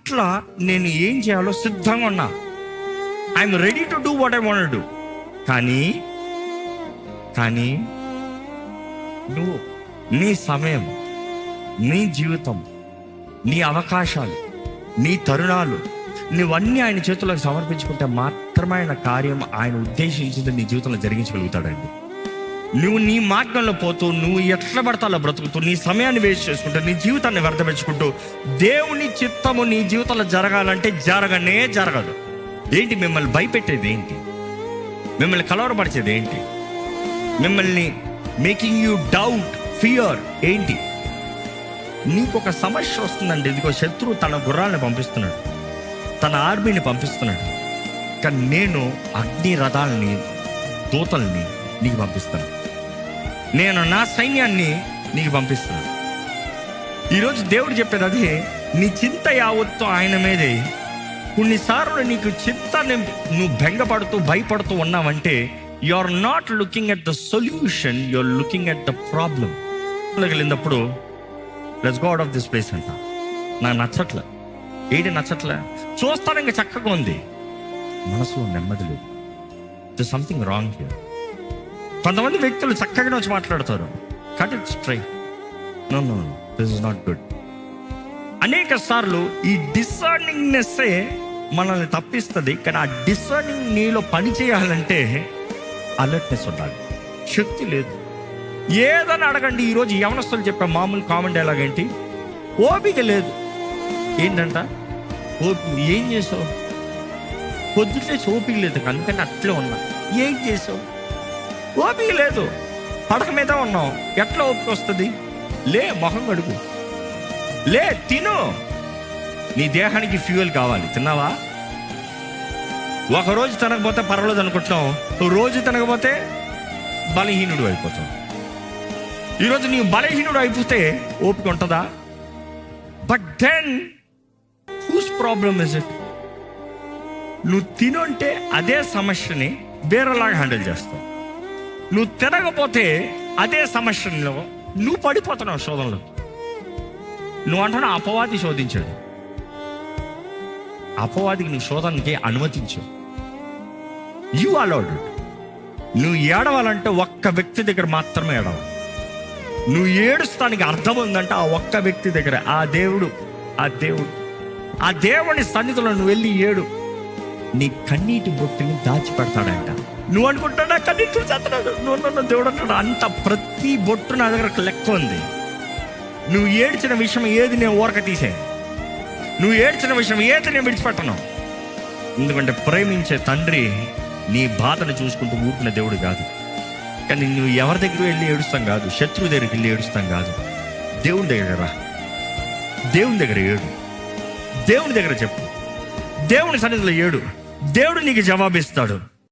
పట్ల నేను ఏం చేయాలో సిద్ధంగా ఉన్నా. I'm ready to do what I want to do. కానీ నువ్వు నీ సమయం, నీ జీవితం, నీ అవకాశాలు, నీ తరుణాలు నువ్వన్నీ ఆయన చేతులకు సమర్పించుకుంటే మాత్రమే ఆయన కార్యం, ఆయన ఉద్దేశించింది నీ జీవితంలో జరిగించగలుగుతాడండి. నువ్వు నీ మార్గంలో పోతూ, నువ్వు ఎట్లా పడతాలో బ్రతుకుతూ, నీ సమయాన్ని వేస్ట్ చేసుకుంటూ, నీ జీవితాన్ని వ్యర్థపెట్టుకుంటూ, దేవుని చిత్తము నీ జీవితంలో జరగాలంటే జరగదు. ఏంటి మిమ్మల్ని భయపెట్టేది ఏంటి? మిమ్మల్ని కలవరపరిచేది ఏంటి? మిమ్మల్ని మేకింగ్ యూ డౌట్, ఫియర్ ఏంటి? నీకు ఒక సమస్య వస్తుందండి. ఇదిగో శత్రువు తన గుర్రాలను పంపిస్తున్నాడు, తన ఆర్మీని పంపిస్తున్నాడు. కానీ నేను అగ్ని రథాలని, దూతల్ని నీకు పంపిస్తాను. నేను నా సైన్యాన్ని నీకు పంపిస్తున్నాను. ఈరోజు దేవుడు చెప్పేది అదే. నీ చింత యావత్తు ఆయన మీదే. కొన్నిసార్లు నీకు చింత, నువ్వు బెంగపడుతూ భయపడుతూ ఉన్నావంటే you are not looking at the solution, you are looking at the problem. వెళ్ళినప్పుడు let's go out of this place అంట. నాకు నచ్చట్లే. ఏంటి నచ్చట్లే? చూస్తాను ఇంకా చక్కగా ఉంది, మనసులో నెమ్మది లేదు. This something wrong here. కొంతమంది వ్యక్తులు చక్కగానే వచ్చి మాట్లాడతారు, cut it straight. No, this is not good. అనేక సార్లు ఈ డిసర్నింగ్నెస్సే మనల్ని తప్పిస్తుంది. కానీ ఆ డిసర్నింగ్ నీలో పని చేయాలంటే అలర్ట్నెస్ ఉండాలి. శక్తి లేదు. ఏదని అడగండి. ఈరోజు యవనస్తులు చెప్పే మామూలు కామన్ డైలాగ్ ఏంటి? ఓపిక లేదు. ఏంటంట ఓపిక? ఏం చేసావు? పొద్దుటే ఓపిక లేదు, అందుకని అట్లే ఉన్నా. ఏం చేసావు? ఓపిక లేదు. పడక మీద ఉన్నావు. ఎట్లా ఓపిక వస్తుంది? లే, మొహం కడుగు, లే, తిను. నీ దేహానికి ఫ్యూయల్ కావాలి. తిన్నావా? ఒకరోజు తినకపోతే పర్వాలేదు అనుకుంటున్నావు, రోజు తినకపోతే బలహీనుడు అయిపోతావు. ఈరోజు నీవు బలహీనుడు అయిపోతే ఓపిక ఉంటుందా? But then whose problem is it? నువ్వు తినుంటే అదే సమస్యని వేరేలాగా హ్యాండిల్ చేస్తావు. నువ్వు తినకపోతే అదే సమస్యలో నువ్వు పడిపోతున్నావు శోధనలో. నువ్వు అంటున్నా అపవాది శోధించాడు. అపవాదికి నువ్వు శోధనకి అనుమతించావు. You allowed it. నువ్వు ఏడవాలంటే ఒక్క వ్యక్తి దగ్గర మాత్రమే ఏడవాలి. నువ్వు ఏడుస్తానికి అర్థం ఉందంటే ఆ ఒక్క వ్యక్తి దగ్గర. ఆ దేవుని సన్నిధిలో నువ్వు వెళ్ళి ఏడు. నీ కన్నీటి బొట్టుని దాచిపెడతాడంట. నువ్వు అనుకుంటాడా కన్నీటి చేస్తున్నాడు? నువ్వు దేవుడు అంటాడు, అంత ప్రతి బొట్టు నా దగ్గర లెక్క ఉంది. నువ్వు ఏడ్చిన విషయం ఏది నేను ఊరక తీసేది. నువ్వు ఏడ్చిన విషయం ఏది నేను విడిచిపెట్టను. ఎందుకంటే ప్రేమించే తండ్రి నీ బాధను చూసుకుంటూ ఊరుకునే దేవుడు కాదు. కానీ నువ్వు ఎవరి దగ్గర వెళ్ళి ఏడుస్తాం కాదు, శత్రువు దగ్గరికి వెళ్ళి ఏడుస్తాం కాదు. దేవుని దగ్గర రా, దేవుని దగ్గర ఏడు, దేవుని దగ్గర చెప్పు, దేవుని సన్నిధిలో ఏడు. దేవుడు నీకు జవాబిస్తాడు.